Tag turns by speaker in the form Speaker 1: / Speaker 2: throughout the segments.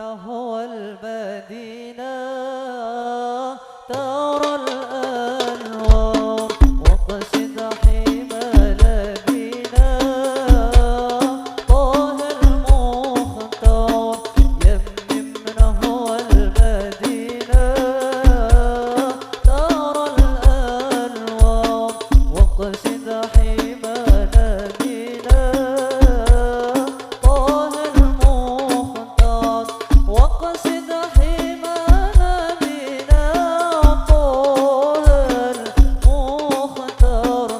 Speaker 1: نحو المدينة ترى الأنوار وقصد حمى لبينا طه المختار يمم نحو المدينة ترى الأنوار وقصد حمى لبينا طه المختار وقصد حمى لبينا طه المختار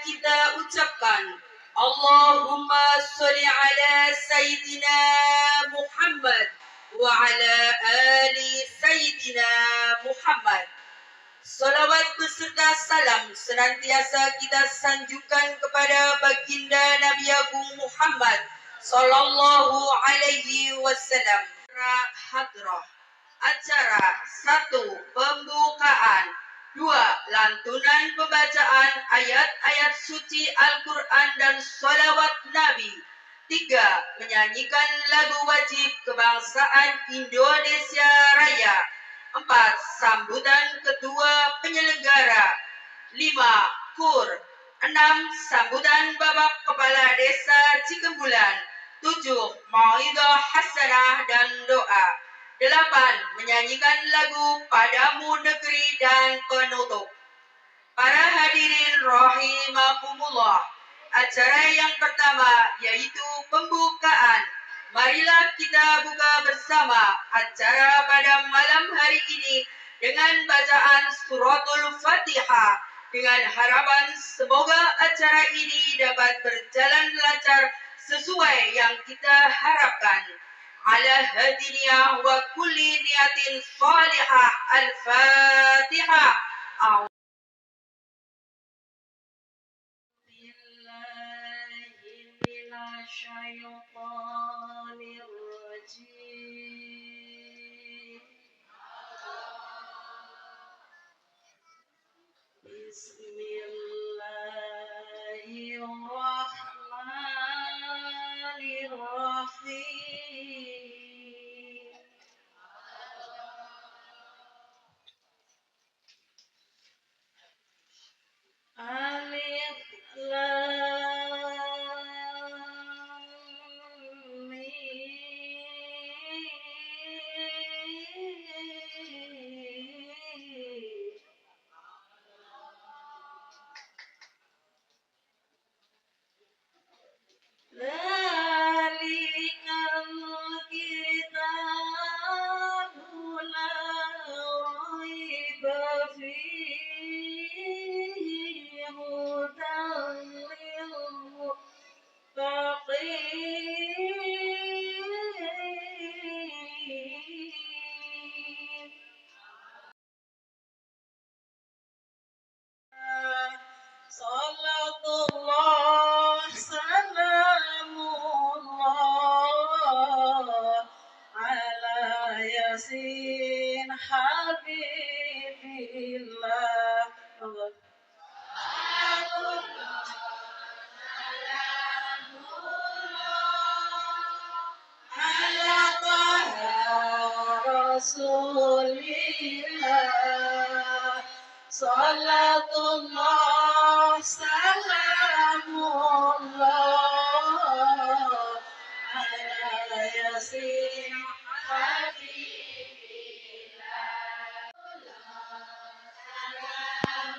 Speaker 2: kita ucapkan Allahumma sholli ala Sayyidina Muhammad wa ala ali Sayyidina Muhammad. Salawat beserta salam senantiasa kita sanjungkan kepada baginda Nabi Agung Muhammad sallallahu alaihi wasallam. Hadrah. Acara 1. Pembukaan. 2. Lantunan pembacaan ayat-ayat suci Al-Quran dan salawat Nabi. 3. Menyanyikan lagu wajib kebangsaan Indonesia Raya. 4. Sambutan ketua penyelenggara. 5. Kur. 6. Sambutan babak kepala desa Cikembulan. 7. Mauidhah hasanah dan doa. 8. Menyanyikan lagu Padamu Negeri dan penutup. Para hadirin rahimakumullah, acara yang pertama yaitu pembukaan. Marilah kita buka bersama acara pada malam hari ini dengan bacaan suratul Fatihah, dengan harapan semoga acara ini dapat berjalan lancar sesuai yang kita harapkan. Ala hadiniyah wa kulli niyatin salihah. Al-Fatihah. Bismillahirrahmanirrahim. Bismillahirrahmanirrahim. Alif Lam Mim. Rasulillah. Salatullah salamullah ala yasin habibillah.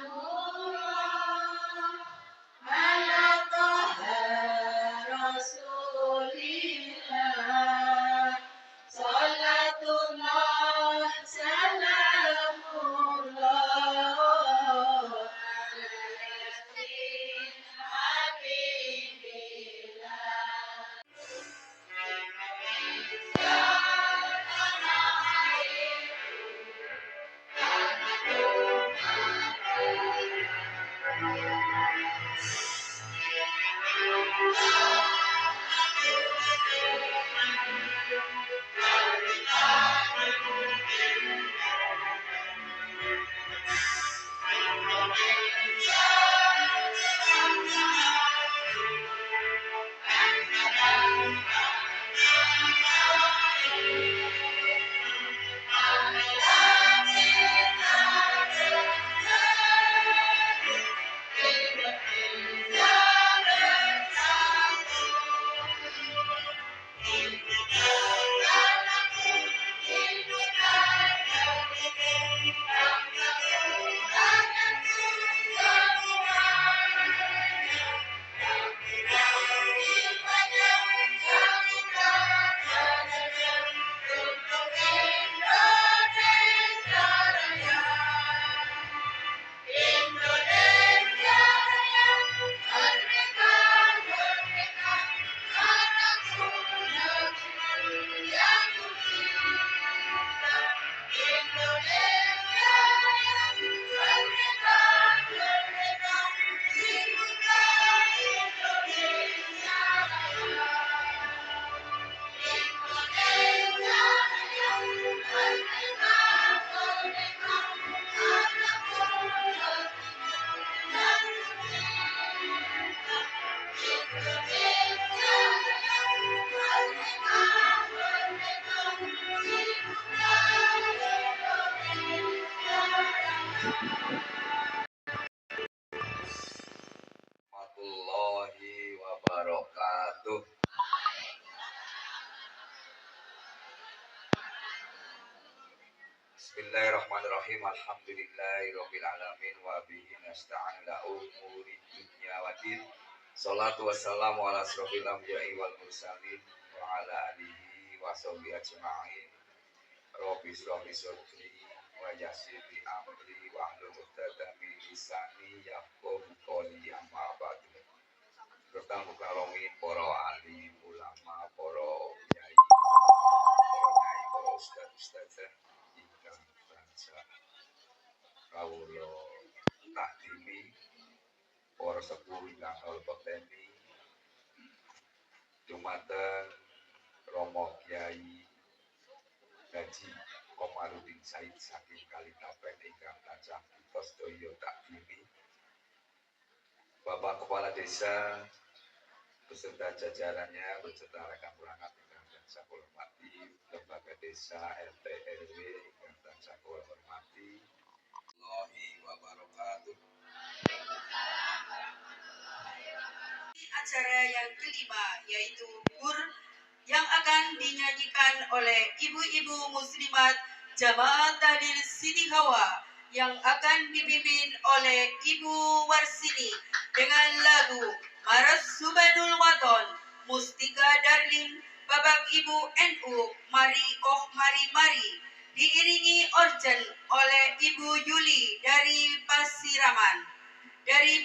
Speaker 2: Salamullah ala taha rasulillah. Salatullah salamullah ala yasin habibillah. Indonesia Raya, merdeka, merdeka, anakku negeri yang kucinta. Indonesia Raya, merdeka, merdeka, cinta Indonesia Raya. Indonesia Raya, merdeka, merdeka, anakku negeri yang kucinta. Indonesia Raya, merdeka, merdeka, cinta Indonesia Raya.
Speaker 3: Warahmatullahi wabarakatuh. Bismillahirrahmanirrahim. Alhamdulillahirabbil alamin wa bihi nasta'inu ala umuri dunya waddin. Shalatu wassalamu ala asrofil anbiya'i wal mursalin wa ala alihi wa sahbihi ajma'in. Rabbi shrah li sadri wa yassir li amri wa hlul 'uqdatam min lisani yafqahu qawli amma ba'du. Serta mukalongin para alim ulama, para kiai, para ustaz-ustazah ingkang tansah kawula takdimi, para sepuh ingkang hormateni, dumateng Romo Kyai Haji Komarudin Said saking Kalitapen ingkang tansah kita sedaya takdimi, Bapak Kepala Desa beserta jajarannya, beserta rekan perangkat ingkang tansah kula hormati, lembaga desa, RT RW ingkang tansah kula hormati. Warahmatullahi wabarakatuh.
Speaker 2: Acara yang kelima yaitu Bur yang akan dinyanyikan oleh ibu-ibu muslimat Jamaah Tahlil Siti Hawa yang akan dipimpin oleh Ibu Warsini dengan lagu Maras Subhanul Waton, Mustika Darling, Bapak Ibu NU, Mari Oh Mari Mari, diiringi organ oleh Ibu Yuli dari Pasiraman. Dari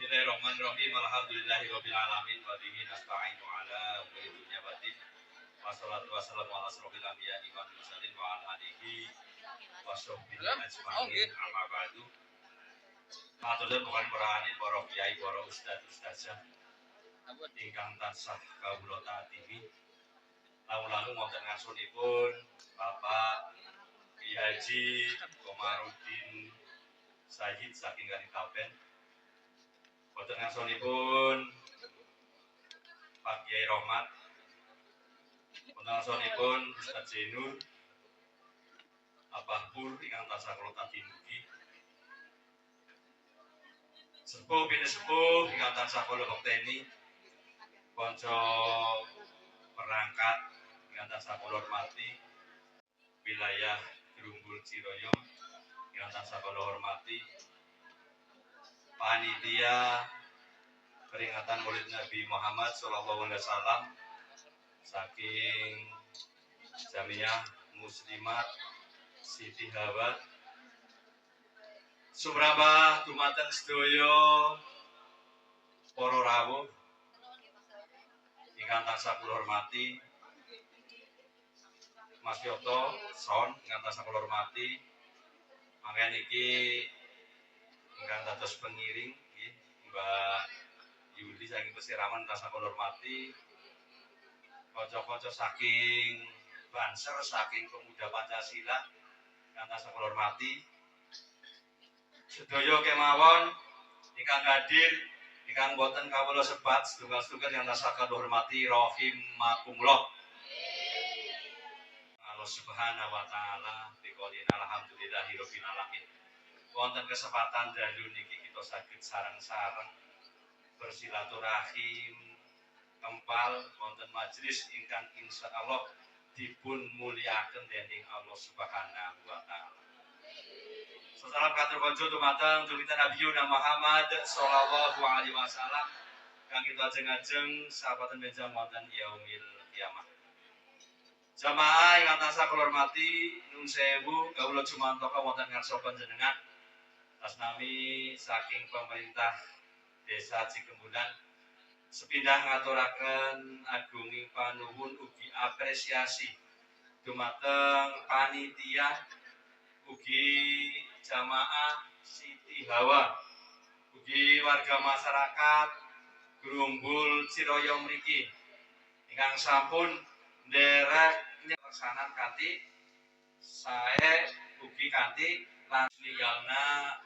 Speaker 4: Bismillahirrahmanirrahim. Alhamdulillahirabbil alamin wa bihi nasta'inu ala umuri dunya waddin. Wassalatu wassalamu ala asrofil anbiya'i wal mursalin wa ala alihi washabbihi ajmain. Amma ba'du. Matur bukan berani para kiai, para ustaz ustazah ingkang tansah kawula taati. Lalu wonten ngarsanipun Bapak Ki Haji Komarudin Sayyid saking Kalitapen. Wonten ngarsanipun Pak Kiai Rohmat. Wonten ngarsanipun Ustaz Zainur Abah Pur ingkang tansah kula tatindugi. Sepuh bini sepuh ingkang tansah kula bekteni. Kanca perangkat ingkang tansah kula hormati. Wilayah Grumbul Ciroyom ingkang tansah kula hormati. Panitia peringatan Maulid Nabi Muhammad sallallahu alaihi wasallam saking Jamiah Muslimat Siti Hawa Sumrambah dumateng sedaya para rawuh ingkang tansah kula hormati. Mas Yoto Son ingkang tansah kula hormati. Mangke niki ingkang dados pengiring nggih Mbak Yuli saking Pesiraman tansah kula hormati. Kanca-kanca saking Banser saking Pemuda Pancasila ingkang tansah kula hormati. Sedaya kemawon ingkang hadir ingkang boten kawula sebat setunggal-setunggal yang tansah kula hormati rahimakumullah. Allah Subhanahu wa taala biqoulina alhamdulillahirabbil alamin. Wonten kesempatan dalu niki kita saged sareng-sareng bersilaturahim kempal wonten majelis ingkang insyaallah dipun mulyakaken dening Allah Subhanahu wa taala. Salam katur konco dumateng junjungan Nabi Muhammad sallallahu alaihi wasallam kang kita ajeng-ajeng sahabaten benjang wonten yaumil kiamah. Jamaah ingkang tansah kula hormati, nuwun sewu kawula jumantoka wonten ngarsa panjenengan. Asnami saking pemerintah Desa Cigembulan sepindah ngaturaken agunging panuwun ugi apresiasi dumateng panitia ugi jamaah Siti Hawa ugi warga masyarakat Grumbul Ciroyom mriki ingkang sampun nderek pelaksanaan kanthi sae ugi kanthi lan ninggalna